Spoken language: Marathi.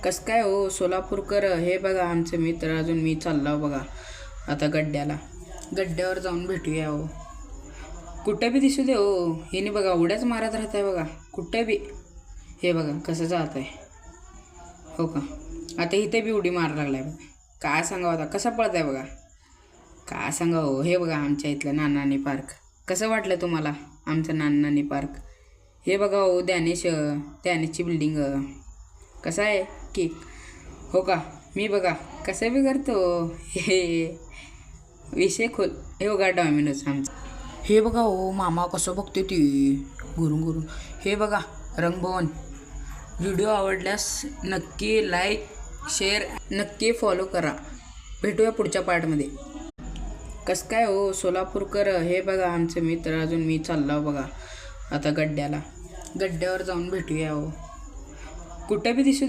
कसं काय हो सोलापूरकर. हे बघा आमचे मित्र, अजून मी चाललो बघा आता गड्ड्यावर जाऊन भेटूया हो. कुठं बी दिसू दे हो, हिने बघा उड्याच मारत राहत आहे बघा कुठं बी. हे बघा कसं जात आहे हो का. आता इथे बी उडी मार लागलाय बघा. काय सांगावं आता, कसा पळत आहे बघा. काय सांगा हो. हे बघा आमच्या इथलं नानानी पार्क. कसं वाटलं तुम्हाला आमचं नानानी पार्क. हे बघा हो त्यानेची बिल्डिंग कसं आहे की हो का. मी बघा कसं बी करतो हे विषय खोल. हे बघा डॉमिनोज आमचं. हे बघा हो मामा कसं बघते ती गुरून. हे बघा रंगभवन. व्हिडिओ आवडल्यास नक्की लाईक शेअर नक्की फॉलो करा. भेटूया पुढच्या पार्टमध्ये. कसं काय हो सोलापूरकर. हे बघा आमचे मित्र, अजून मी चाललो बघा आता गड्ड्यावर जाऊन भेटूया हो. कुठं बी दिसू